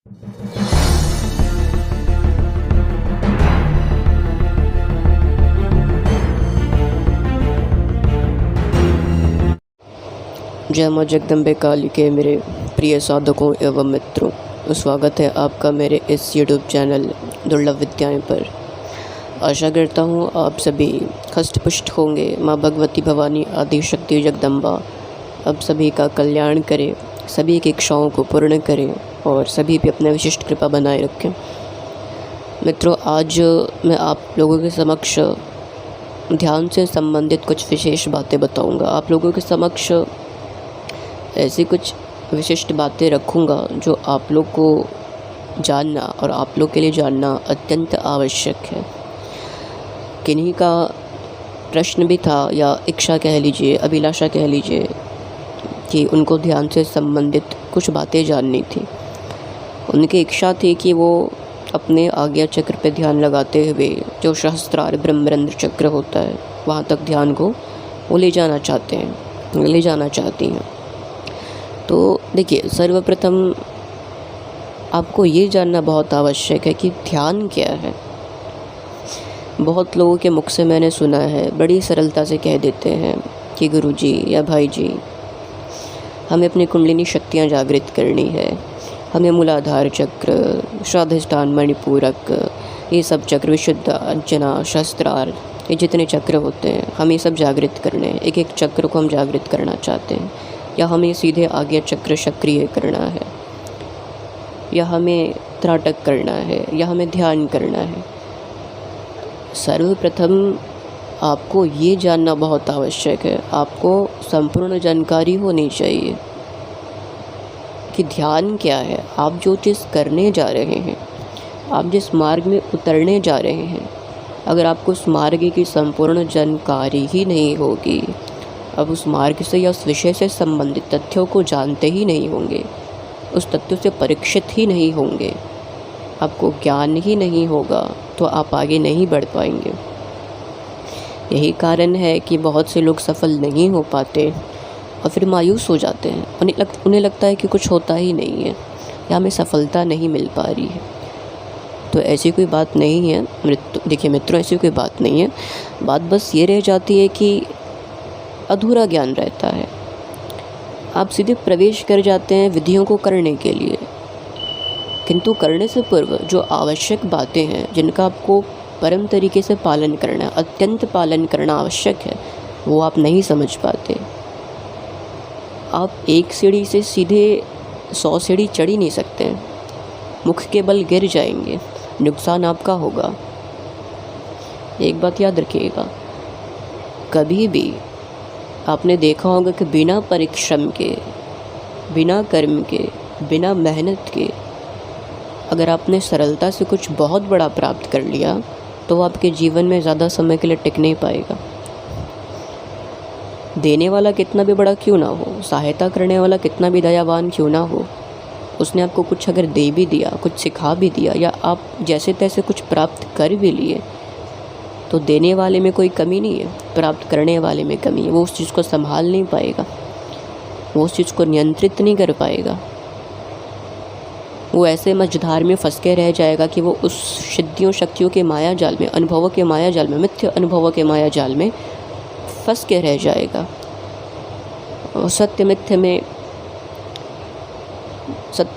जय माँ जगदम्बे काली के मेरे प्रिय साधकों एवं मित्रों, स्वागत है आपका मेरे इस यूट्यूब चैनल दुर्लभ विद्याएं पर। आशा करता हूँ आप सभी हष्ट-पुष्ट होंगे। माँ भगवती भवानी आदि शक्ति जगदम्बा अब सभी का कल्याण करे, सभी की इच्छाओं को पूर्ण करे और सभी पे अपना विशिष्ट कृपा बनाए रखें। मित्रों, आज मैं आप लोगों के समक्ष ध्यान से संबंधित कुछ विशेष बातें बताऊँगा। आप लोगों के समक्ष ऐसी कुछ विशिष्ट बातें रखूँगा जो आप लोग को जानना और आप लोग के लिए जानना अत्यंत आवश्यक है। किन्हीं का प्रश्न भी था या इच्छा कह लीजिए, अभिलाषा कह लीजिए कि उनको ध्यान से संबंधित कुछ बातें जाननी थी। उनकी इच्छा थी कि वो अपने आज्ञा चक्र पे ध्यान लगाते हुए जो सहस्त्रार ब्रह्मरंध्र चक्र होता है वहाँ तक ध्यान को वो ले जाना चाहती हैं। तो देखिए, सर्वप्रथम आपको ये जानना बहुत आवश्यक है कि ध्यान क्या है। बहुत लोगों के मुख से मैंने सुना है, बड़ी सरलता से कह देते हैं कि गुरुजी या भाई जी, हमें अपनी कुंडलिनी शक्तियाँ जागृत करनी है, हमें मूलाधार चक्र, स्वाधिष्ठान, मणिपूरक, ये सब चक्र, विशुद्ध, अंजना, सहस्त्रार, ये जितने चक्र होते हैं हम ये सब जागृत करने हैं। एक एक चक्र को हम जागृत करना चाहते हैं, या हमें सीधे आज्ञा चक्र सक्रिय करना है, या हमें त्राटक करना है, या हमें ध्यान करना है। सर्वप्रथम आपको ये जानना बहुत आवश्यक है, आपको संपूर्ण जानकारी होनी चाहिए कि ध्यान क्या है। आप जो चीज़ करने जा रहे हैं, आप जिस मार्ग में उतरने जा रहे हैं, अगर आपको उस मार्ग की संपूर्ण जानकारी ही नहीं होगी, अब उस मार्ग से या उस विषय से संबंधित तथ्यों को जानते ही नहीं होंगे, उस तथ्यों से परीक्षित ही नहीं होंगे, आपको ज्ञान ही नहीं होगा, तो आप आगे नहीं बढ़ पाएंगे। यही कारण है कि बहुत से लोग सफल नहीं हो पाते और फिर मायूस हो जाते हैं। उन्हें लगता है कि कुछ होता ही नहीं है या हमें सफलता नहीं मिल पा रही है। तो ऐसी कोई बात नहीं है। देखिए मित्रों, ऐसी कोई बात नहीं है। बात बस ये रह जाती है कि अधूरा ज्ञान रहता है। आप सीधे प्रवेश कर जाते हैं विधियों को करने के लिए, किंतु करने से पूर्व जो आवश्यक बातें हैं जिनका आपको परम तरीके से पालन करना है, अत्यंत पालन करना आवश्यक है, वो आप नहीं समझ पाते। आप एक सीढ़ी से सीधे 100 सीढ़ी चढ़ ही नहीं सकते, मुख के बल गिर जाएंगे, नुकसान आपका होगा। एक बात याद रखिएगा, कभी भी आपने देखा होगा कि बिना परिश्रम के, बिना कर्म के, बिना मेहनत के अगर आपने सरलता से कुछ बहुत बड़ा प्राप्त कर लिया तो वो आपके जीवन में ज़्यादा समय के लिए टिक नहीं पाएगा। देने वाला कितना भी बड़ा क्यों ना हो, सहायता करने वाला कितना भी दयावान क्यों ना हो, उसने आपको कुछ अगर दे भी दिया, कुछ सिखा भी दिया, या आप जैसे तैसे कुछ प्राप्त कर भी लिए, तो देने वाले में कोई कमी नहीं है, प्राप्त करने वाले में कमी है। वो उस चीज़ को संभाल नहीं पाएगा, वो उस चीज़ को नियंत्रित नहीं कर पाएगा। वो ऐसे मझधार में फंस के रह जाएगा कि वो उस सिद्धियों शक्तियों के माया जाल में, अनुभवों के माया जाल में, मिथ्य अनुभवों के माया जाल में फंस के रह जाएगा। और सत्य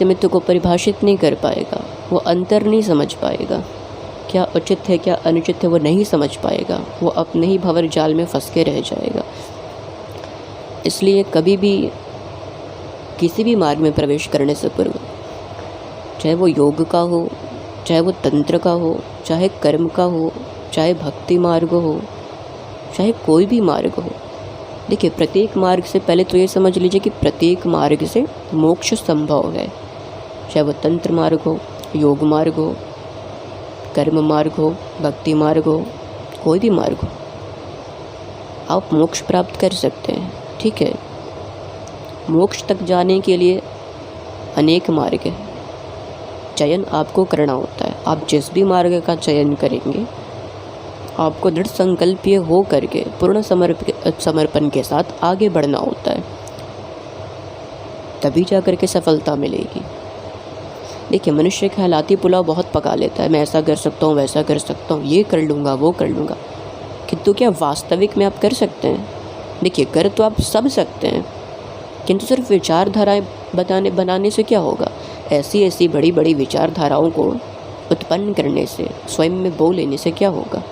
मिथ्य को परिभाषित नहीं कर पाएगा, वो अंतर नहीं समझ पाएगा, क्या उचित है क्या अनुचित है वो नहीं समझ पाएगा, वो अपने ही भंवर जाल में फंस के रह जाएगा। इसलिए कभी भी किसी भी मार्ग में प्रवेश करने से पूर्व, चाहे वो योग का हो, चाहे वो तंत्र का हो, चाहे कर्म का हो, चाहे भक्ति मार्ग हो, चाहे कोई भी मार्ग हो, देखिए प्रत्येक मार्ग से पहले तो ये समझ लीजिए कि प्रत्येक मार्ग से मोक्ष संभव है। चाहे वो तंत्र मार्ग हो, योग मार्ग हो, कर्म मार्ग हो, भक्ति मार्ग हो, कोई भी मार्ग हो, आप मोक्ष प्राप्त कर सकते हैं। ठीक है, मोक्ष तक जाने के लिए अनेक मार्ग हैं, चयन आपको करना होता है। आप जिस भी मार्ग का चयन करेंगे, आपको दृढ़ संकल्पीय हो करके पूर्ण समर्पण के साथ आगे बढ़ना होता है, तभी जा कर के सफलता मिलेगी। देखिए, मनुष्य ख्यालाती पुलाव बहुत पका लेता है, मैं ऐसा कर सकता हूँ, वैसा कर सकता हूँ, ये कर लूँगा, वो कर लूँगा, किंतु क्या वास्तविक में आप कर सकते हैं? देखिए, कर तो आप सब सकते हैं, किंतु सिर्फ विचारधाराएँ बनाने से क्या होगा? ऐसी ऐसी बड़ी बड़ी विचारधाराओं को उत्पन्न करने से, स्वयं में बो लेने से क्या होगा?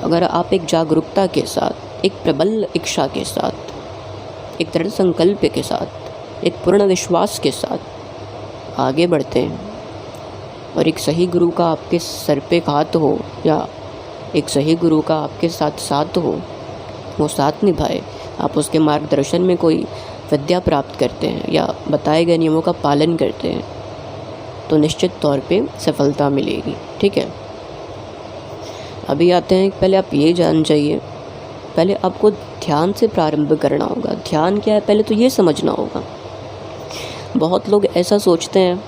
अगर आप एक जागरूकता के साथ, एक प्रबल इच्छा के साथ, एक दृढ़ संकल्प के साथ, एक पूर्ण विश्वास के साथ आगे बढ़ते हैं और एक सही गुरु का आपके सर पे हाथ हो या एक सही गुरु का आपके साथ हो, वो साथ निभाए, आप उसके मार्गदर्शन में कोई विद्या प्राप्त करते हैं या बताए गए नियमों का पालन करते हैं, तो निश्चित तौर पे सफलता मिलेगी। ठीक है, अभी आते हैं, पहले आप ये जान जाइए, पहले आपको ध्यान से प्रारंभ करना होगा। ध्यान क्या है पहले तो ये समझना होगा। बहुत लोग ऐसा सोचते हैं,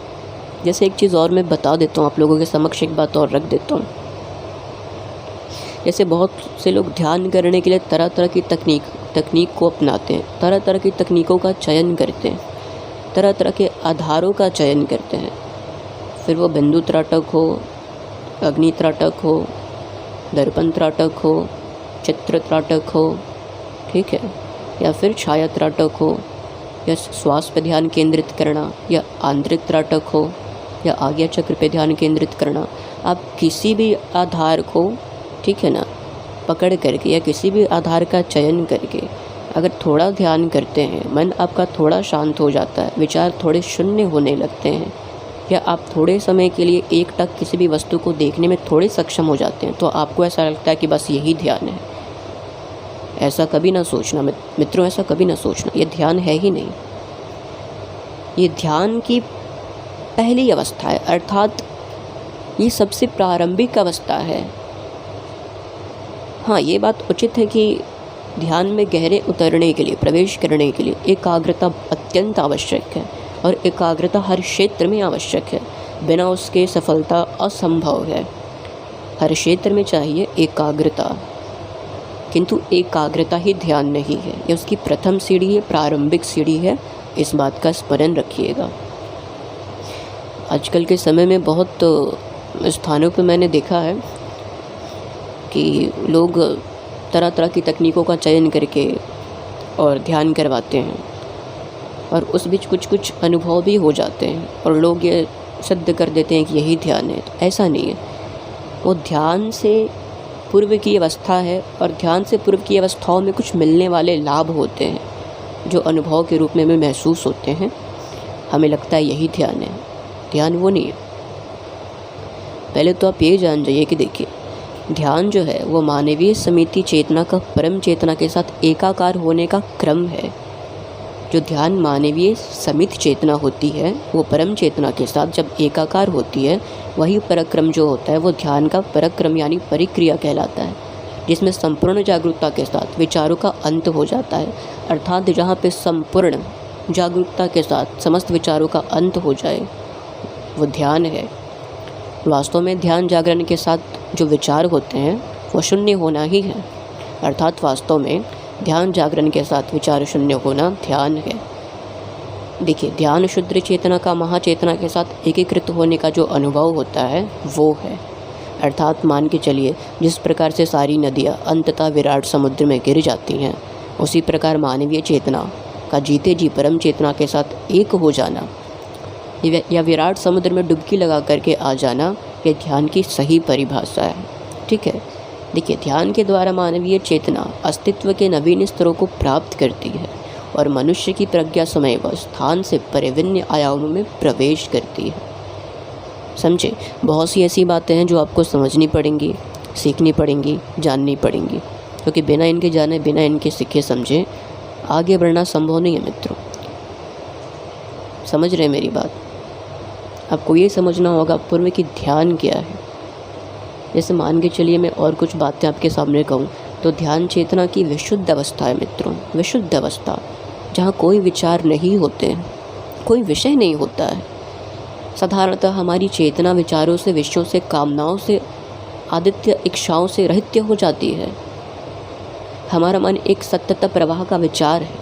जैसे एक चीज़ और मैं बता देता हूँ आप लोगों के समक्ष, एक बात और रख देता हूँ। जैसे बहुत से लोग ध्यान करने के लिए तरह तरह की तकनीक को अपनाते हैं, तरह तरह की तकनीकों का चयन करते हैं, तरह तरह के आधारों का चयन करते हैं, फिर वो बिंदु त्राटक हो, अग्नि त्राटक हो, दर्पण त्राटक हो, चित्र त्राटक हो, ठीक है, या फिर छाया त्राटक हो, या श्वास पे ध्यान केंद्रित करना, या आंतरिक त्राटक हो, या आज्ञा चक्र पे ध्यान केंद्रित करना। आप किसी भी आधार को, ठीक है ना, पकड़ करके या किसी भी आधार का चयन करके अगर थोड़ा ध्यान करते हैं, मन आपका थोड़ा शांत हो जाता है, विचार थोड़े शून्य होने लगते हैं, या आप थोड़े समय के लिए एकटक किसी भी वस्तु को देखने में थोड़े सक्षम हो जाते हैं, तो आपको ऐसा लगता है कि बस यही ध्यान है। ऐसा कभी ना सोचना मित्रों, ऐसा कभी ना सोचना, ये ध्यान है ही नहीं। ये ध्यान की पहली अवस्था है, अर्थात ये सबसे प्रारंभिक अवस्था है। हाँ, ये बात उचित है कि ध्यान में गहरे उतरने के लिए, प्रवेश करने के लिए एकाग्रता अत्यंत आवश्यक है, और एकाग्रता हर क्षेत्र में आवश्यक है, बिना उसके सफलता असंभव है। हर क्षेत्र में चाहिए एकाग्रता, किंतु एकाग्रता ही ध्यान नहीं है, ये उसकी प्रथम सीढ़ी है, प्रारंभिक सीढ़ी है, इस बात का स्मरण रखिएगा। आजकल के समय में बहुत स्थानों पर मैंने देखा है कि लोग तरह तरह की तकनीकों का चयन करके और ध्यान करवाते हैं, और उस बीच कुछ अनुभव भी हो जाते हैं, और लोग ये सिद्ध कर देते हैं कि यही ध्यान है। तो ऐसा नहीं है, वो ध्यान से पूर्व की अवस्था है, और ध्यान से पूर्व की अवस्थाओं में कुछ मिलने वाले लाभ होते हैं, जो अनुभव के रूप में हमें महसूस होते हैं, हमें लगता है यही ध्यान है। ध्यान वो नहीं है। पहले तो आप ये जान जाइए कि देखिए, ध्यान जो है वो मानवीय समिति चेतना का परम चेतना के साथ एकाकार होने का क्रम है। जो ध्यान मानवीय समित चेतना होती है, वो परम चेतना के साथ जब एकाकार होती है, वही पराक्रम जो होता है वो ध्यान का पराक्रम यानी परिक्रिया कहलाता है, जिसमें संपूर्ण जागरूकता के साथ विचारों का अंत हो जाता है। अर्थात जहाँ पे संपूर्ण जागरूकता के साथ समस्त विचारों का अंत हो जाए, वो ध्यान है। वास्तव में ध्यान जागरण के साथ जो विचार होते हैं वो शून्य होना ही है, अर्थात वास्तव में ध्यान जागरण के साथ विचार शून्य होना ध्यान है। देखिए, ध्यान शुद्ध चेतना का महाचेतना के साथ एकीकृत होने का जो अनुभव होता है वो है। अर्थात मान के चलिए, जिस प्रकार से सारी नदियाँ अंततः विराट समुद्र में गिर जाती हैं, उसी प्रकार मानवीय चेतना का जीते जी परम चेतना के साथ एक हो जाना या विराट समुद्र में डुबकी लगा करके आ जाना, ये ध्यान की सही परिभाषा है। ठीक है, देखिए, ध्यान के द्वारा मानवीय चेतना अस्तित्व के नवीन स्तरों को प्राप्त करती है और मनुष्य की प्रज्ञा समय व स्थान से परिभिन्न आयामों में प्रवेश करती है। समझे, बहुत सी ऐसी बातें हैं जो आपको समझनी पड़ेंगी, सीखनी पड़ेंगी, जाननी पड़ेंगी, क्योंकि बिना इनके जाने, बिना इनके सीखे समझे आगे बढ़ना संभव नहीं है मित्रों। समझ रहे मेरी बात? आपको ये समझना होगा पूर्व की ध्यान क्या है। जैसे मान के चलिए मैं और कुछ बातें आपके सामने कहूँ तो ध्यान चेतना की विशुद्ध अवस्था है मित्रों, विशुद्ध अवस्था, जहाँ कोई विचार नहीं होते हैं, कोई विषय नहीं होता है। साधारणतः हमारी चेतना विचारों से, विषयों से, कामनाओं से, आदित्य इच्छाओं से रहित हो जाती है। हमारा मन एक सतत प्रवाह का विचार है,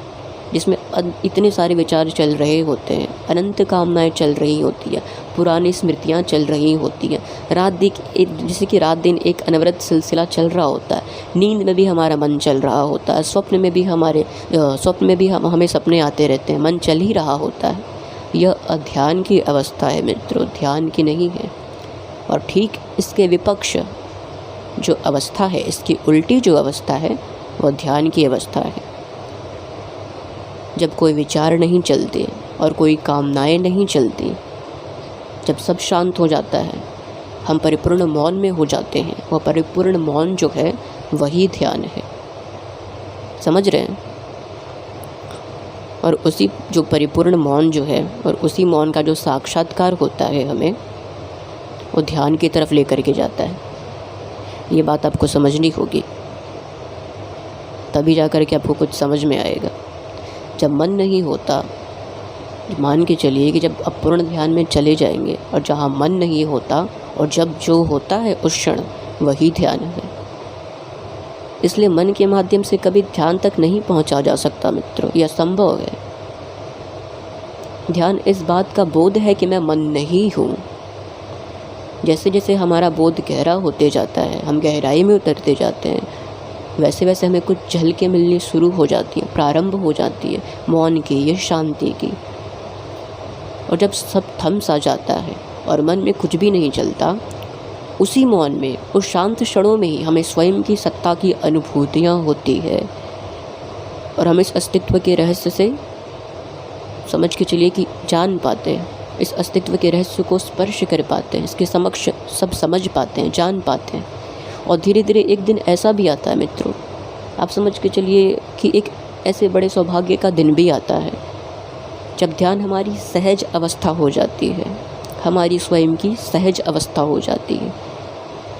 जिसमें इतने सारे विचार चल रहे होते हैं, अनंत कामनाएं चल रही होती है, पुरानी स्मृतियां चल रही होती हैं, जैसे कि रात दिन एक अनवरत सिलसिला चल रहा होता है। नींद में भी हमारा मन चल रहा होता है, स्वप्न में भी हमें सपने आते रहते हैं, मन चल ही रहा होता है। यह अध्यान की अवस्था है मित्रों, ध्यान की नहीं है। और ठीक इसके विपक्ष जो अवस्था है, इसकी उल्टी जो अवस्था है, वह ध्यान की अवस्था है। जब कोई विचार नहीं चलते और कोई कामनाएं नहीं चलती, जब सब शांत हो जाता है, हम परिपूर्ण मौन में हो जाते हैं। वह परिपूर्ण मौन जो है वही ध्यान है, समझ रहे हैं। और उसी जो परिपूर्ण मौन जो है और उसी मौन का जो साक्षात्कार होता है, हमें वो ध्यान की तरफ लेकर के जाता है। ये बात आपको समझनी होगी, तभी जा कर के आपको कुछ समझ में आएगा। जब मन नहीं होता, मान के चलिए कि जब आप पूर्ण ध्यान में चले जाएंगे और जहाँ मन नहीं होता और जब जो होता है उस क्षण, वही ध्यान है। इसलिए मन के माध्यम से कभी ध्यान तक नहीं पहुँचा जा सकता मित्रों, यह संभव है। ध्यान इस बात का बोध है कि मैं मन नहीं हूँ। जैसे जैसे हमारा बोध गहरा होते जाता है, हम गहराई में उतरते जाते हैं, वैसे वैसे हमें कुछ झलकें मिलनी शुरू हो जाती हैं, प्रारंभ हो जाती है मौन की, ये शांति की। और जब सब थम सा जाता है और मन में कुछ भी नहीं चलता, उसी मौन में, उस शांत क्षणों में ही हमें स्वयं की सत्ता की अनुभूतियाँ होती है। और हम इस अस्तित्व के रहस्य से समझ के चलिए कि जान पाते हैं, इस अस्तित्व के रहस्य को स्पर्श कर पाते हैं, इसके समक्ष सब समझ पाते हैं, जान पाते हैं। और धीरे धीरे एक दिन ऐसा भी आता है मित्रों, आप समझ के चलिए कि एक ऐसे बड़े सौभाग्य का दिन भी आता है जब ध्यान हमारी सहज अवस्था हो जाती है, हमारी स्वयं की सहज अवस्था हो जाती है।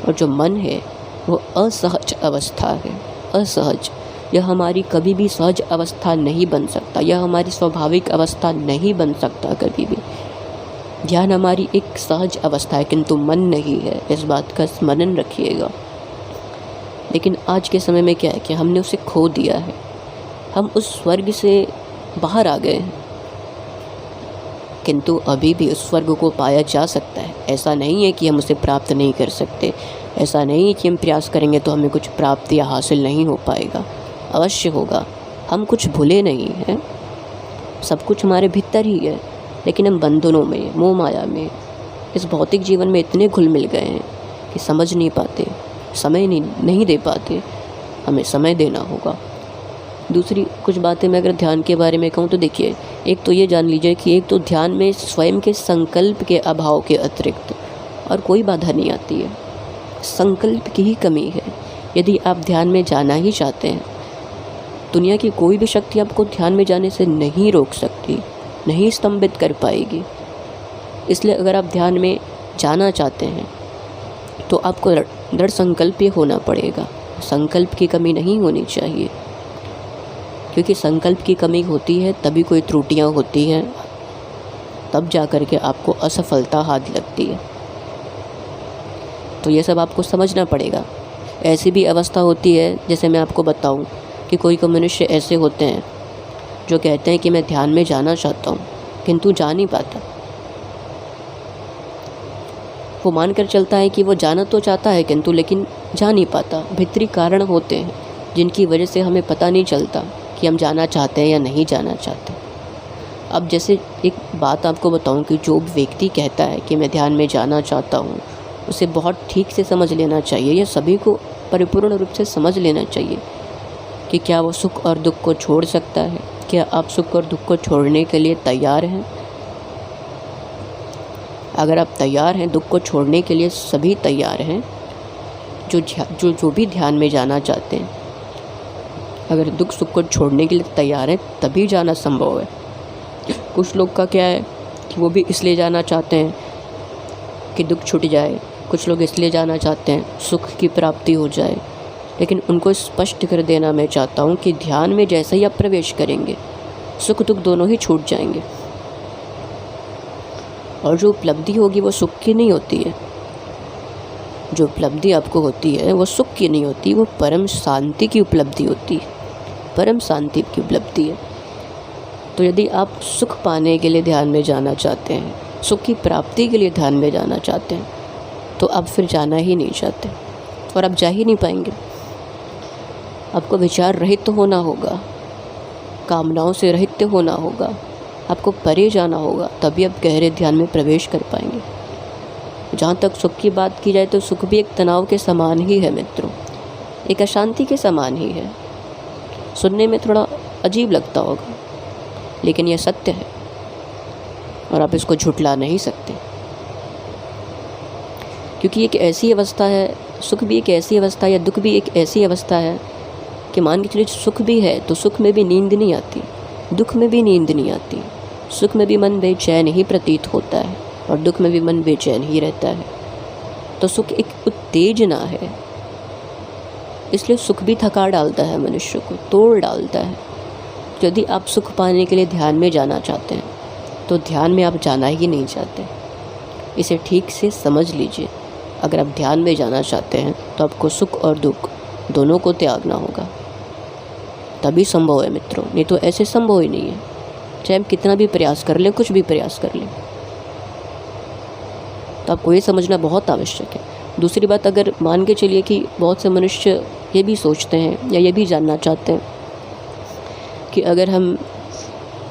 और जो मन है वो असहज अवस्था है, असहज। यह हमारी कभी भी सहज अवस्था नहीं बन सकता, यह हमारी स्वाभाविक अवस्था नहीं बन सकता कभी भी। ध्यान हमारी एक सहज अवस्था है, किंतु मन नहीं है, इस बात का स्मरण रखिएगा। लेकिन आज के समय में क्या है कि हमने उसे खो दिया है, हम उस स्वर्ग से बाहर आ गए हैं। किंतु अभी भी उस स्वर्ग को पाया जा सकता है। ऐसा नहीं है कि हम उसे प्राप्त नहीं कर सकते, ऐसा नहीं है कि हम प्रयास करेंगे तो हमें कुछ प्राप्त या हासिल नहीं हो पाएगा, अवश्य होगा। हम कुछ भूले नहीं हैं, सब कुछ हमारे भीतर ही है। लेकिन हम बंधनों में, मोह माया में, इस भौतिक जीवन में इतने घुल मिल गए हैं कि समझ नहीं पाते, समय नहीं दे पाते। हमें समय देना होगा। दूसरी कुछ बातें मैं अगर ध्यान के बारे में कहूँ तो देखिए, एक तो ये जान लीजिए कि एक तो ध्यान में स्वयं के संकल्प के अभाव के अतिरिक्त और कोई बाधा नहीं आती है, संकल्प की ही कमी है। यदि आप ध्यान में जाना ही चाहते हैं, दुनिया की कोई भी शक्ति आपको ध्यान में जाने से नहीं रोक सकती, नहीं स्तंभित कर पाएगी। इसलिए अगर आप ध्यान में जाना चाहते हैं तो आपको दृढ़ संकल्प ये होना पड़ेगा, संकल्प की कमी नहीं होनी चाहिए। क्योंकि संकल्प की कमी होती है तभी कोई त्रुटियां होती हैं, तब जा कर के आपको असफलता हाथ लगती है। तो ये सब आपको समझना पड़ेगा। ऐसी भी अवस्था होती है, जैसे मैं आपको बताऊं कि कोई मनुष्य ऐसे होते हैं जो कहते हैं कि मैं ध्यान में जाना चाहता हूं, किंतु जा नहीं पाता। वो मानकर चलता है कि वो जाना तो चाहता है किंतु लेकिन जा नहीं पाता। भीतरी कारण होते हैं जिनकी वजह से हमें पता नहीं चलता कि हम जाना चाहते हैं या नहीं जाना चाहते। अब जैसे एक बात आपको बताऊं कि जो व्यक्ति कहता है कि मैं ध्यान में जाना चाहता हूं, उसे बहुत ठीक से समझ लेना चाहिए, या सभी को परिपूर्ण रूप से समझ लेना चाहिए कि क्या वो सुख और दुख को छोड़ सकता है। क्या आप सुख और दुख को छोड़ने के लिए तैयार हैं? अगर आप तैयार हैं, दुख को छोड़ने के लिए सभी तैयार हैं जो भी ध्यान में जाना चाहते हैं। अगर दुख सुख को छोड़ने के लिए तैयार हैं तभी जाना संभव है। कुछ लोग का क्या है कि वो भी इसलिए जाना चाहते हैं कि दुख छूट जाए, कुछ लोग इसलिए जाना चाहते हैं सुख की प्राप्ति हो जाए। लेकिन उनको स्पष्ट कर देना मैं चाहता हूँ कि ध्यान में जैसे ही आप प्रवेश करेंगे, सुख दुख दोनों ही छूट जाएंगे। और जो उपलब्धि होगी वो सुख की नहीं होती है, जो उपलब्धि आपको होती है वो सुख की नहीं होती, वो परम शांति की उपलब्धि होती है, परम शांति की उपलब्धि है। तो यदि आप सुख पाने के लिए ध्यान में जाना चाहते हैं, सुख की प्राप्ति के लिए ध्यान में जाना चाहते हैं, तो आप फिर जाना ही नहीं चाहते और आप जा ही नहीं पाएंगे। आपको विचार रहित तो होना होगा, कामनाओं से रहित होना होगा, आपको परे जाना होगा, तभी आप गहरे ध्यान में प्रवेश कर पाएंगे। जहाँ तक सुख की बात की जाए तो सुख भी एक तनाव के समान ही है मित्रों, एक अशांति के समान ही है। सुनने में थोड़ा अजीब लगता होगा, लेकिन यह सत्य है और आप इसको झुठला नहीं सकते, क्योंकि एक ऐसी अवस्था है, सुख भी एक ऐसी अवस्था या दुख भी एक ऐसी अवस्था है कि मान के चलिए सुख भी है तो सुख में भी नींद नहीं आती, दुख में भी नींद नहीं आती। सुख में भी मन बेचैन ही प्रतीत होता है और दुख में भी मन बेचैन ही रहता है। तो सुख एक उत्तेजना है, इसलिए सुख भी थका डालता है, मनुष्य को तोड़ डालता है। यदि आप सुख पाने के लिए ध्यान में जाना चाहते हैं तो ध्यान में आप जाना ही नहीं चाहते। इसे ठीक से समझ लीजिए। अगर आप ध्यान में जाना चाहते हैं तो आपको सुख और दुख दोनों को त्यागना होगा, तभी संभव है मित्रों, नहीं तो ऐसे संभव ही नहीं है। चाहे हम कितना भी प्रयास कर लें, कुछ भी प्रयास कर लें, तो आपको ये समझना बहुत आवश्यक है। दूसरी बात, अगर मान के चलिए कि बहुत से मनुष्य ये भी सोचते हैं या ये भी जानना चाहते हैं कि अगर हम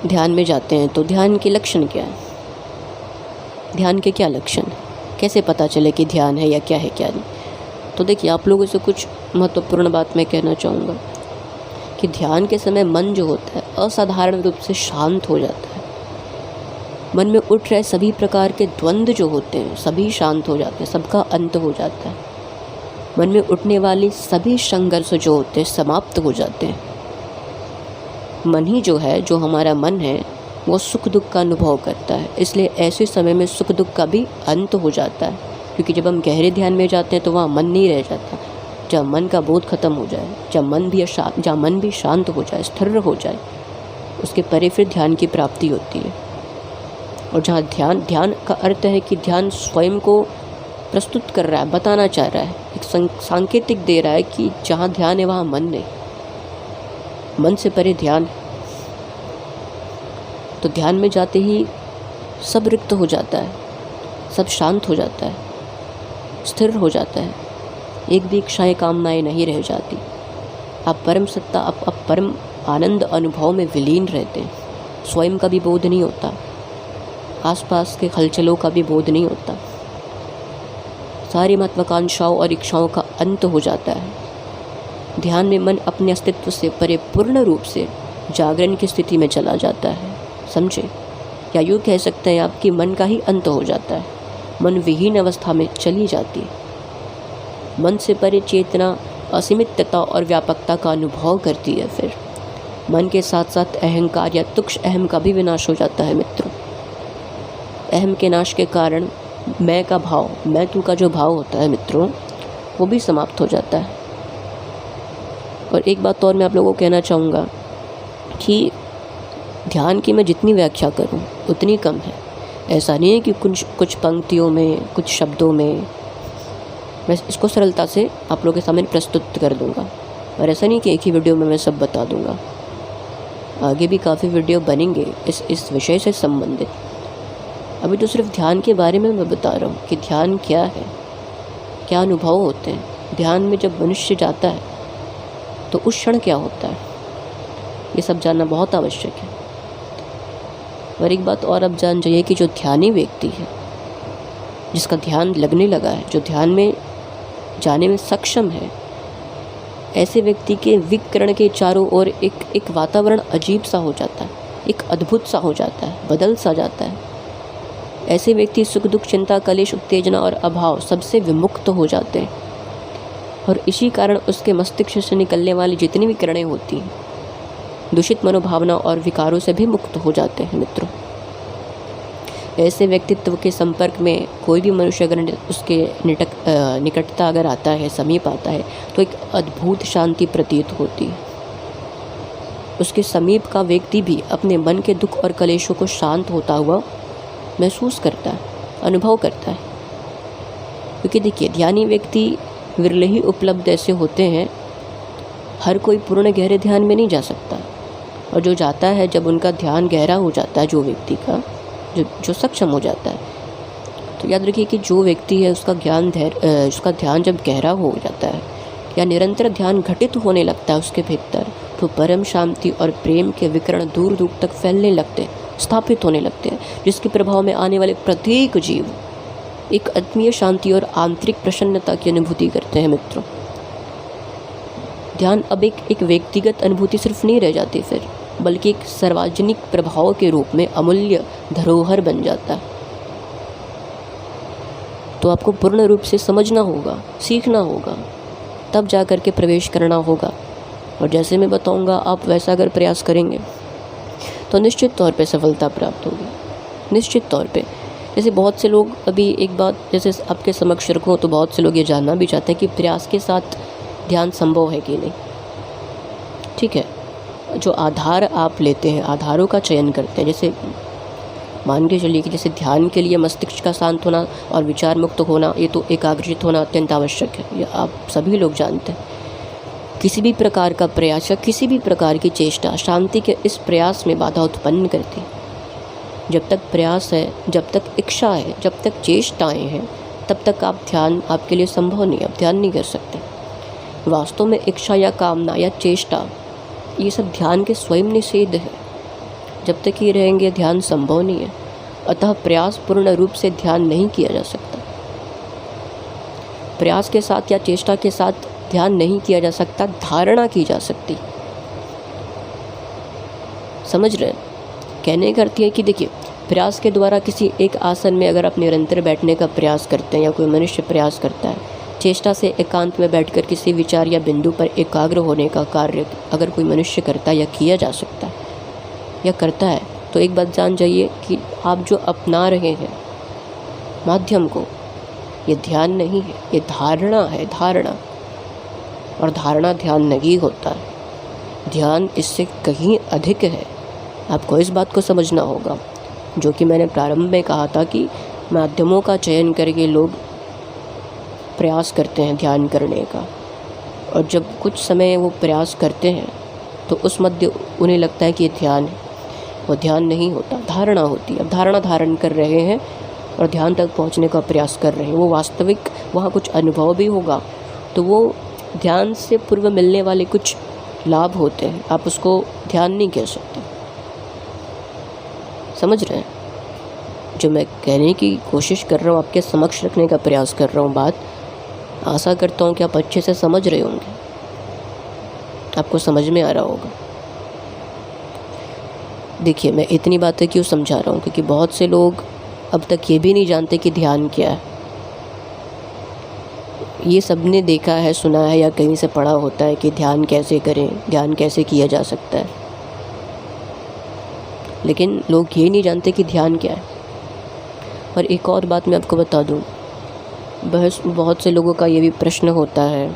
ध्यान में जाते हैं तो ध्यान के लक्षण क्या है, ध्यान के क्या लक्षण, कैसे पता चले कि ध्यान है या क्या है क्या नहीं। तो देखिए, आप लोगों से कुछ महत्वपूर्ण बात मैं कहना चाहूँगा कि ध्यान के समय मन जो होता है असाधारण रूप से शांत हो जाता है। मन में उठ रहे सभी प्रकार के द्वंद्व जो होते हैं सभी शांत हो जाते हैं, सबका अंत हो जाता है। मन में उठने वाली सभी संघर्ष जो होते हैं समाप्त हो जाते हैं। मन ही जो है, जो हमारा मन है, वो सुख दुख का अनुभव करता है। इसलिए ऐसे समय में सुख दुख का भी अंत हो जाता है, क्योंकि जब हम गहरे ध्यान में जाते हैं तो वहाँ मन नहीं रह जाता। जब मन का बोध खत्म हो जाए, जब मन भी शांत हो जाए, स्थिर हो जाए, उसके परे फिर ध्यान की प्राप्ति होती है। और जहाँ ध्यान का अर्थ है कि ध्यान स्वयं को प्रस्तुत कर रहा है, बताना चाह रहा है, एक सांकेतिक दे रहा है कि जहाँ ध्यान है वहाँ मन नहीं, मन से परे ध्यान। तो ध्यान में जाते ही सब रिक्त हो जाता है, सब शांत हो जाता है, स्थिर हो जाता है, एक भी इच्छाएं कामनाएं नहीं रह जाती। आप परम सत्ता, आप परम आनंद अनुभव में विलीन रहते हैं। स्वयं का भी बोध नहीं होता, आसपास के हलचलों का भी बोध नहीं होता। सारी महत्वाकांक्षाओं और इच्छाओं का अंत हो जाता है। ध्यान में मन अपने अस्तित्व से परिपूर्ण रूप से जागरण की स्थिति में चला जाता है, समझे? या यूँ कह सकते हैं आपकी मन का ही अंत हो जाता है, मन विहीन अवस्था में चली जाती है। मन से परे चेतना असीमितता और व्यापकता का अनुभव करती है। फिर मन के साथ साथ अहंकार या तुक्ष अहम का भी विनाश हो जाता है मित्रों। अहम के नाश के कारण मैं का भाव, मैं तू का जो भाव होता है मित्रों, वो भी समाप्त हो जाता है। और एक बात और मैं आप लोगों को कहना चाहूँगा कि ध्यान की मैं जितनी व्याख्या करूँ उतनी कम है। ऐसा नहीं है कि कुछ पंक्तियों में, कुछ शब्दों में मैं इसको सरलता से आप लोगों के सामने प्रस्तुत कर दूंगा, और ऐसा नहीं कि एक ही वीडियो में मैं सब बता दूंगा। आगे भी काफ़ी वीडियो बनेंगे इस विषय से संबंधित। अभी तो सिर्फ ध्यान के बारे में मैं बता रहा हूँ कि ध्यान क्या है, क्या अनुभव होते हैं। ध्यान में जब मनुष्य जाता है तो उस क्षण क्या होता है, ये सब जानना बहुत आवश्यक है। और एक बात और अब जान जाइए कि जो ध्यानी व्यक्ति है, जिसका ध्यान लगने लगा है, जो ध्यान में जाने में सक्षम है, ऐसे व्यक्ति के विकर्ण के चारों ओर एक वातावरण अजीब सा हो जाता है, एक अद्भुत सा हो जाता है, बदल सा जाता है। ऐसे व्यक्ति सुख दुख, चिंता, कलेश, उत्तेजना और अभाव सबसे विमुक्त हो जाते हैं, और इसी कारण उसके मस्तिष्क से निकलने वाली जितनी भी किरणें होती हैं, दूषित मनोभावना और विकारों से भी मुक्त हो जाते हैं मित्रों। ऐसे व्यक्तित्व के संपर्क में कोई भी मनुष्य अगर उसके निकटता अगर आता है, समीप आता है, तो एक अद्भुत शांति प्रतीत होती है। उसके समीप का व्यक्ति भी अपने मन के दुख और कलेशों को शांत होता हुआ महसूस करता है, अनुभव करता है। क्योंकि देखिए, ध्यानी व्यक्ति विरले ही उपलब्ध ऐसे होते हैं, हर कोई पूर्ण गहरे ध्यान में नहीं जा सकता। और जो जाता है, जब उनका ध्यान गहरा हो जाता है, जो व्यक्ति का जो सक्षम हो जाता है, तो याद रखिए कि जो व्यक्ति है उसका ध्यान जब गहरा हो जाता है या निरंतर ध्यान घटित होने लगता है उसके भीतर, तो परम शांति और प्रेम के विकिरण दूर दूर तक फैलने लगते हैं, स्थापित होने लगते हैं, जिसके प्रभाव में आने वाले प्रत्येक जीव एक आत्मीय शांति और आंतरिक प्रसन्नता की अनुभूति करते हैं मित्रों। ध्यान अब एक व्यक्तिगत अनुभूति सिर्फ नहीं रह जाती फिर, बल्कि एक सार्वजनिक प्रभाव के रूप में अमूल्य धरोहर बन जाता है। तो आपको पूर्ण रूप से समझना होगा, सीखना होगा, तब जा कर के प्रवेश करना होगा। और जैसे मैं बताऊंगा, आप वैसा अगर प्रयास करेंगे तो निश्चित तौर पे सफलता प्राप्त होगी, निश्चित तौर पे। जैसे बहुत से लोग, अभी एक बात जैसे आपके समक्ष रखूँ, तो बहुत से लोग ये जानना भी चाहते हैं कि प्रयास के साथ ध्यान संभव है कि नहीं। ठीक है, जो आधार आप लेते हैं, आधारों का चयन करते हैं, जैसे मान के चलिए कि जैसे ध्यान के लिए मस्तिष्क का शांत होना और विचार मुक्त होना, ये तो एकाग्रचित होना अत्यंत आवश्यक है, ये आप सभी लोग जानते हैं। किसी भी प्रकार का प्रयास या किसी भी प्रकार की चेष्टा शांति के इस प्रयास में बाधा उत्पन्न करती है। जब तक प्रयास है, जब तक इच्छा है, जब तक चेष्टाएं हैं, तब तक ध्यान आपके लिए संभव नहीं, आप ध्यान नहीं कर सकते। वास्तव में इच्छा या कामना या चेष्टा, ये सब ध्यान के स्वयं निषेध है। जब तक ये रहेंगे, ध्यान संभव नहीं है। अतः प्रयास पूर्ण रूप से ध्यान नहीं किया जा सकता। प्रयास के साथ या चेष्टा के साथ ध्यान नहीं किया जा सकता, धारणा की जा सकती। समझ रहे हैं? कहने का अर्थ है कि देखिए, प्रयास के द्वारा किसी एक आसन में अगर आप निरंतर बैठने का प्रयास करते हैं या कोई मनुष्य प्रयास करता है, चेष्टा से एकांत में बैठकर किसी विचार या बिंदु पर एकाग्र होने का कार्य अगर कोई मनुष्य करता है या किया जा सकता है या करता है, तो एक बात जान जाइए कि आप जो अपना रहे हैं माध्यम को, ये ध्यान नहीं है, ये धारणा है, धारणा। और धारणा ध्यान नहीं होता है, ध्यान इससे कहीं अधिक है। आपको इस बात को समझना होगा, जो कि मैंने प्रारंभ में कहा था कि माध्यमों का चयन करके लोग प्रयास करते हैं ध्यान करने का, और जब कुछ समय वो प्रयास करते हैं तो उस मध्य उन्हें लगता है कि ये ध्यान है, वो ध्यान नहीं होता, धारणा होती है। अब धारणा धारण कर रहे हैं और ध्यान तक पहुंचने का प्रयास कर रहे हैं, वो वास्तविक वहाँ कुछ अनुभव भी होगा, तो वो ध्यान से पूर्व मिलने वाले कुछ लाभ होते हैं, आप उसको ध्यान नहीं कह सकते। समझ रहे हैं? जो मैं कहने की कोशिश कर रहा हूँ, आपके समक्ष रखने का प्रयास कर रहा हूँ बात, आशा करता हूँ कि आप अच्छे से समझ रहे होंगे, आपको समझ में आ रहा होगा। देखिए, मैं इतनी बातें क्यों समझा रहा हूँ, क्योंकि बहुत से लोग अब तक ये भी नहीं जानते कि ध्यान क्या है। ये सबने देखा है, सुना है या कहीं से पढ़ा होता है कि ध्यान कैसे करें, ध्यान कैसे किया जा सकता है, लेकिन लोग ये नहीं जानते कि ध्यान क्या है। और एक और बात मैं आपको बता दूं, बहुत से लोगों का ये भी प्रश्न होता है,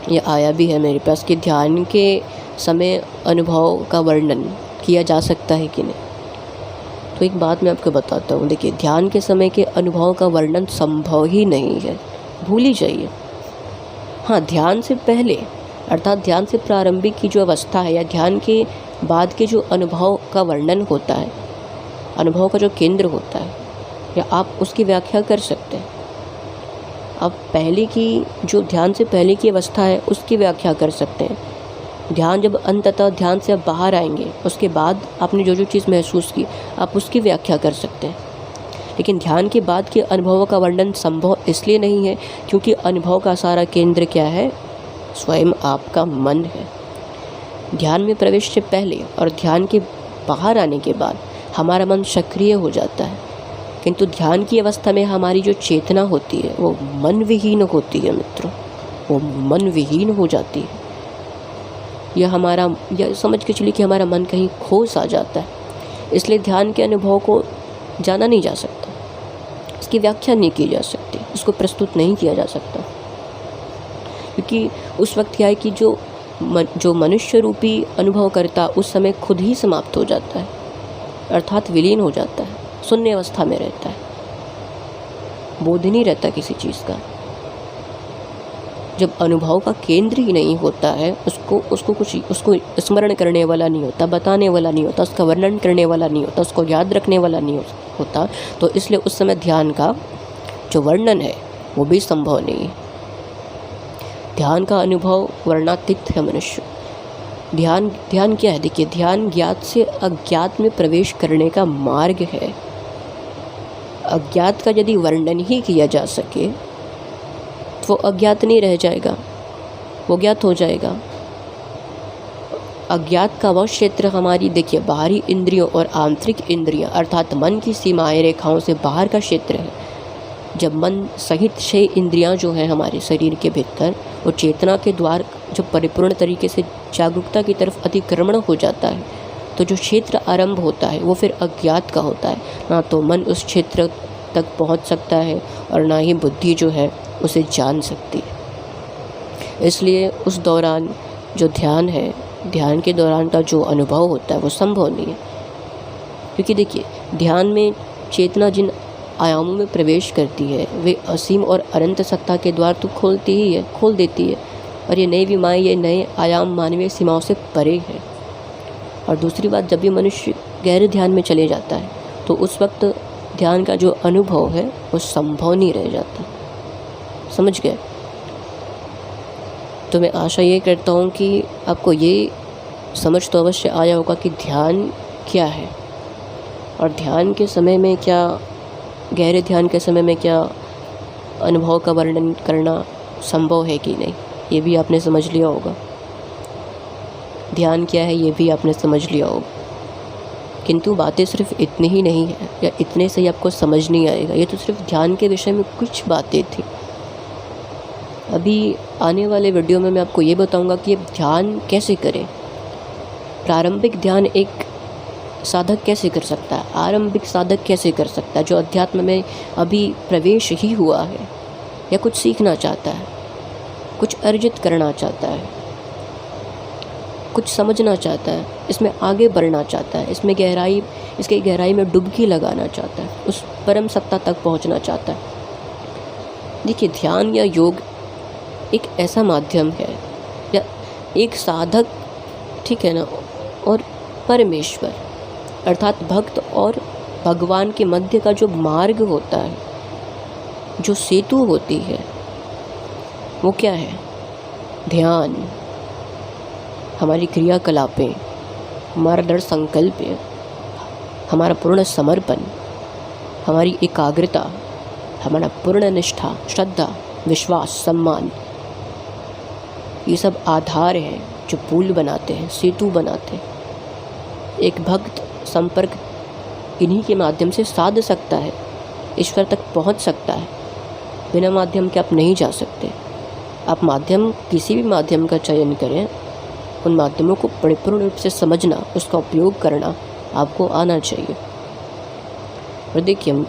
ये आया भी है मेरे पास, कि ध्यान के समय अनुभव का वर्णन किया जा सकता है कि नहीं। तो एक बात मैं आपको बताता हूँ, देखिए, ध्यान के समय के अनुभव का वर्णन संभव ही नहीं है, भूल ही जाइए। हाँ, ध्यान से पहले अर्थात ध्यान से प्रारंभिक की जो अवस्था है या ध्यान के बाद के जो अनुभव का वर्णन होता है, अनुभव का जो केंद्र होता है, या आप उसकी व्याख्या कर सकते हैं। आप पहले की जो ध्यान से पहले की अवस्था है उसकी व्याख्या कर सकते हैं। ध्यान जब अंततः ध्यान से आप बाहर आएंगे, उसके बाद आपने जो जो चीज़ महसूस की, आप उसकी व्याख्या कर सकते हैं। लेकिन ध्यान के बाद के अनुभवों का वर्णन संभव इसलिए नहीं है क्योंकि अनुभव का सारा केंद्र क्या है? स्वयं आपका मन है। ध्यान में प्रवेश से पहले और ध्यान के बाहर आने के बाद हमारा मन सक्रिय हो जाता है, किंतु ध्यान की अवस्था में हमारी जो चेतना होती है वो मन विहीन होती है मित्रों, वो मन विहीन हो जाती है। यह समझ के चलिए कि हमारा मन कहीं खो सा जाता है। इसलिए ध्यान के अनुभव को जाना नहीं जा सकता, इसकी व्याख्या नहीं की जा सकती, उसको प्रस्तुत नहीं किया जा सकता, क्योंकि उस वक्त क्या है कि जो मनुष्य रूपी अनुभव करता उस समय खुद ही समाप्त हो जाता है, अर्थात विलीन हो जाता है, शून्य अवस्था में रहता है, बोध नहीं रहता किसी चीज़ का। जब अनुभव का केंद्र ही नहीं होता है, उसको स्मरण करने वाला नहीं होता, बताने वाला नहीं होता, उसका वर्णन करने वाला नहीं होता, उसको याद रखने वाला नहीं होता, तो इसलिए उस समय ध्यान का जो वर्णन है वो भी संभव नहीं है। ध्यान का अनुभव वर्णातीत है मनुष्य। ध्यान क्या है? देखिए, ध्यान ज्ञात से अज्ञात में प्रवेश करने का मार्ग है। अज्ञात का यदि वर्णन ही किया जा सके तो वो अज्ञात नहीं रह जाएगा, वो ज्ञात हो जाएगा। अज्ञात का वह क्षेत्र हमारी, देखिए, बाहरी इंद्रियों और आंतरिक इंद्रियां अर्थात मन की सीमाएं रेखाओं से बाहर का क्षेत्र है। जब मन सहित 6 इंद्रियां जो हैं हमारे शरीर के भीतर, वो चेतना के द्वार जब परिपूर्ण तरीके से जागरूकता की तरफ अतिक्रमण हो जाता है, तो जो क्षेत्र आरंभ होता है वो फिर अज्ञात का होता है। ना तो मन उस क्षेत्र तक पहुंच सकता है और ना ही बुद्धि जो है उसे जान सकती है। इसलिए उस दौरान जो ध्यान है, ध्यान के दौरान का जो अनुभव होता है वो संभव नहीं है। क्योंकि देखिए, ध्यान में चेतना जिन आयामों में प्रवेश करती है वे असीम और अनंत सत्ता के द्वार तो खोल देती है, और ये नई विमाएँ, ये नए आयाम मानवीय सीमाओं से परे है। और दूसरी बात, जब भी मनुष्य गहरे ध्यान में चले जाता है तो उस वक्त ध्यान का जो अनुभव है वो संभव नहीं रह जाता। समझ गए? तो मैं आशा ये करता हूँ कि आपको ये समझ तो अवश्य आया होगा कि ध्यान क्या है, और ध्यान के समय में क्या, गहरे ध्यान के समय में क्या अनुभव का वर्णन करना संभव है कि नहीं, ये भी आपने समझ लिया होगा। ध्यान क्या है ये भी आपने समझ लिया होगा। किंतु बातें सिर्फ इतनी ही नहीं है, या इतने से ही आपको समझ नहीं आएगा। ये तो सिर्फ ध्यान के विषय में कुछ बातें थी। अभी आने वाले वीडियो में मैं आपको ये बताऊंगा कि ध्यान कैसे करें। प्रारंभिक ध्यान एक साधक कैसे कर सकता है, आरंभिक साधक कैसे कर सकता है, जो अध्यात्म में अभी प्रवेश ही हुआ है, या कुछ सीखना चाहता है, कुछ अर्जित करना चाहता है, कुछ समझना चाहता है, इसमें आगे बढ़ना चाहता है, इसके गहराई में डुबकी लगाना चाहता है, उस परम सत्ता तक पहुंचना चाहता है। देखिए, ध्यान या योग एक ऐसा माध्यम है, या एक साधक, ठीक है ना, और परमेश्वर अर्थात भक्त और भगवान के मध्य का जो मार्ग होता है, जो सेतु होती है, वो क्या है? ध्यान। हमारी क्रियाकलापें, हमारा दृढ़ संकल्प, हमारा पूर्ण समर्पण, हमारी एकाग्रता, हमारा पूर्ण निष्ठा, श्रद्धा, विश्वास, सम्मान, ये सब आधार हैं जो पुल बनाते हैं, सेतु बनाते हैं। एक भक्त संपर्क इन्हीं के माध्यम से साध सकता है, ईश्वर तक पहुंच सकता है। बिना माध्यम के आप नहीं जा सकते। आप माध्यम, किसी भी माध्यम का चयन करें, उन माध्यमों को परिपूर्ण रूप से समझना, उसका उपयोग करना आपको आना चाहिए। और देखिए,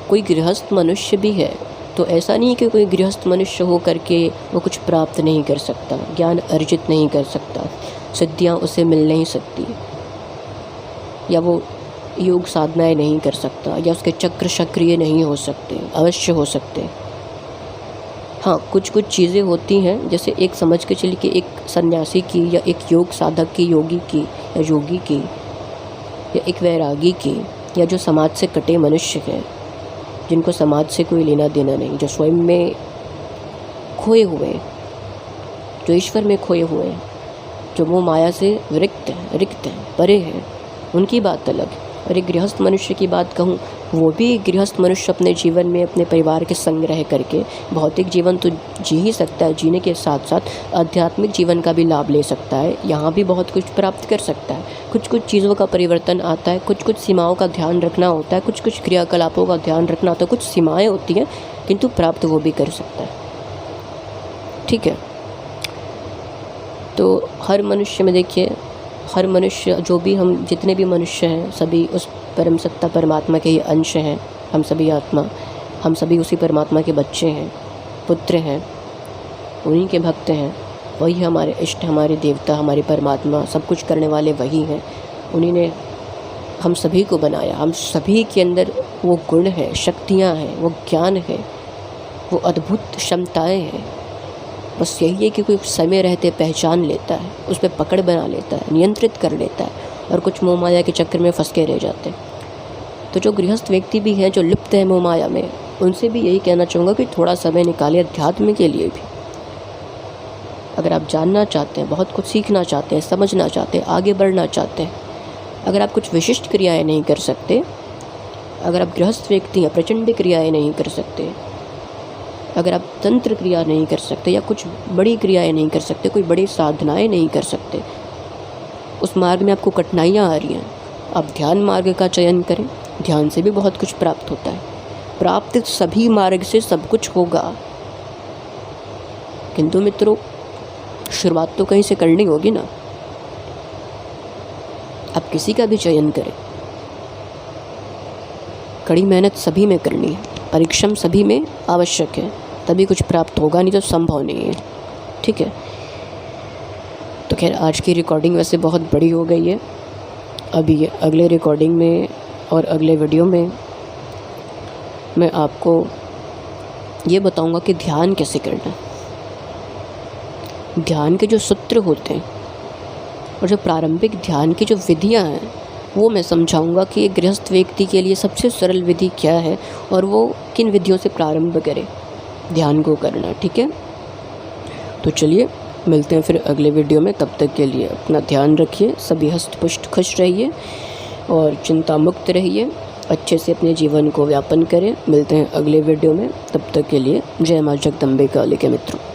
कोई गृहस्थ मनुष्य भी है तो ऐसा नहीं कि कोई गृहस्थ मनुष्य हो करके वो कुछ प्राप्त नहीं कर सकता, ज्ञान अर्जित नहीं कर सकता, सिद्धियाँ उसे मिल नहीं सकती, या वो योग साधनाएं नहीं कर सकता, या उसके चक्र सक्रिय नहीं हो सकते। अवश्य हो सकते। हाँ, कुछ चीज़ें होती हैं, जैसे एक समझ के चलिए कि एक सन्यासी की, या एक योग साधक की, योगी की या योगी की, या एक वैरागी की, या जो समाज से कटे मनुष्य हैं, जिनको समाज से कोई लेना देना नहीं, जो स्वयं में खोए हुए हैं, जो ईश्वर में खोए हुए हैं, जो वो माया से रिक्त हैं, परे हैं, उनकी बात अलग है। और एक गृहस्थ मनुष्य की बात कहूँ, वो भी गृहस्थ मनुष्य अपने जीवन में अपने परिवार के संग रह करके भौतिक जीवन तो जी ही सकता है, जीने के साथ साथ आध्यात्मिक जीवन का भी लाभ ले सकता है, यहाँ भी बहुत कुछ प्राप्त कर सकता है। कुछ चीज़ों का परिवर्तन आता है, कुछ सीमाओं का ध्यान रखना होता है, कुछ क्रियाकलापों का ध्यान रखना होता है, कुछ सीमाएँ होती हैं, किंतु प्राप्त वो भी कर सकता है। ठीक है, तो हर मनुष्य में देखिए, हर मनुष्य, जो भी हम जितने भी मनुष्य हैं, सभी उस परम सत्ता परमात्मा के ही अंश हैं। हम सभी आत्मा, हम सभी उसी परमात्मा के बच्चे हैं, पुत्र हैं, उन्हीं के भक्त हैं। वही हमारे इष्ट, हमारे देवता, हमारे परमात्मा, सब कुछ करने वाले वही हैं। उन्हीं ने हम सभी को बनाया। हम सभी के अंदर वो गुण है, शक्तियाँ हैं, वो ज्ञान है, वो अद्भुत क्षमताएँ हैं, बस यही है कि कोई समय रहते पहचान लेता है, उस पर पकड़ बना लेता है, नियंत्रित कर लेता है, और कुछ मोह माया के चक्कर में फंस के रह जाते हैं। तो जो गृहस्थ व्यक्ति भी हैं, जो लिप्त हैं मोह माया में, उनसे भी यही कहना चाहूँगा कि थोड़ा समय निकालें अध्यात्म के लिए भी। अगर आप जानना चाहते हैं, बहुत कुछ सीखना चाहते हैं, समझना चाहते हैं, आगे बढ़ना चाहते हैं, अगर आप कुछ विशिष्ट क्रियाएं नहीं कर सकते, अगर आप गृहस्थ व्यक्ति हैं, प्रचंड क्रियाएं नहीं कर सकते, अगर आप तंत्र क्रिया नहीं कर सकते या कुछ बड़ी क्रियाएं नहीं कर सकते, कोई बड़ी साधनाएं नहीं कर सकते, उस मार्ग में आपको कठिनाइयाँ आ रही हैं, आप ध्यान मार्ग का चयन करें। ध्यान से भी बहुत कुछ प्राप्त होता है। प्राप्त सभी मार्ग से सब कुछ होगा, किंतु मित्रों शुरुआत तो कहीं से करनी होगी ना। आप किसी का भी चयन करें, कड़ी मेहनत सभी में करनी है, परिश्रम सभी में आवश्यक है, तभी कुछ प्राप्त होगा, नहीं तो संभव नहीं है। ठीक है, तो खैर आज की रिकॉर्डिंग वैसे बहुत बड़ी हो गई है। अभी अगले रिकॉर्डिंग में और अगले वीडियो में मैं आपको ये बताऊंगा कि ध्यान कैसे करना है, ध्यान के जो सूत्र होते हैं और जो प्रारंभिक ध्यान की जो विधियां हैं वो मैं समझाऊंगा कि एक गृहस्थ व्यक्ति के लिए सबसे सरल विधि क्या है और वो किन विधियों से प्रारंभ करे ध्यान को करना। ठीक है, तो चलिए मिलते हैं फिर अगले वीडियो में। तब तक के लिए अपना ध्यान रखिए, सभी हस्त पुष्ट खुश रहिए और चिंता मुक्त रहिए, अच्छे से अपने जीवन को व्यापन करें। मिलते हैं अगले वीडियो में, तब तक के लिए जय माँ जगदम्बे काली के मित्रों।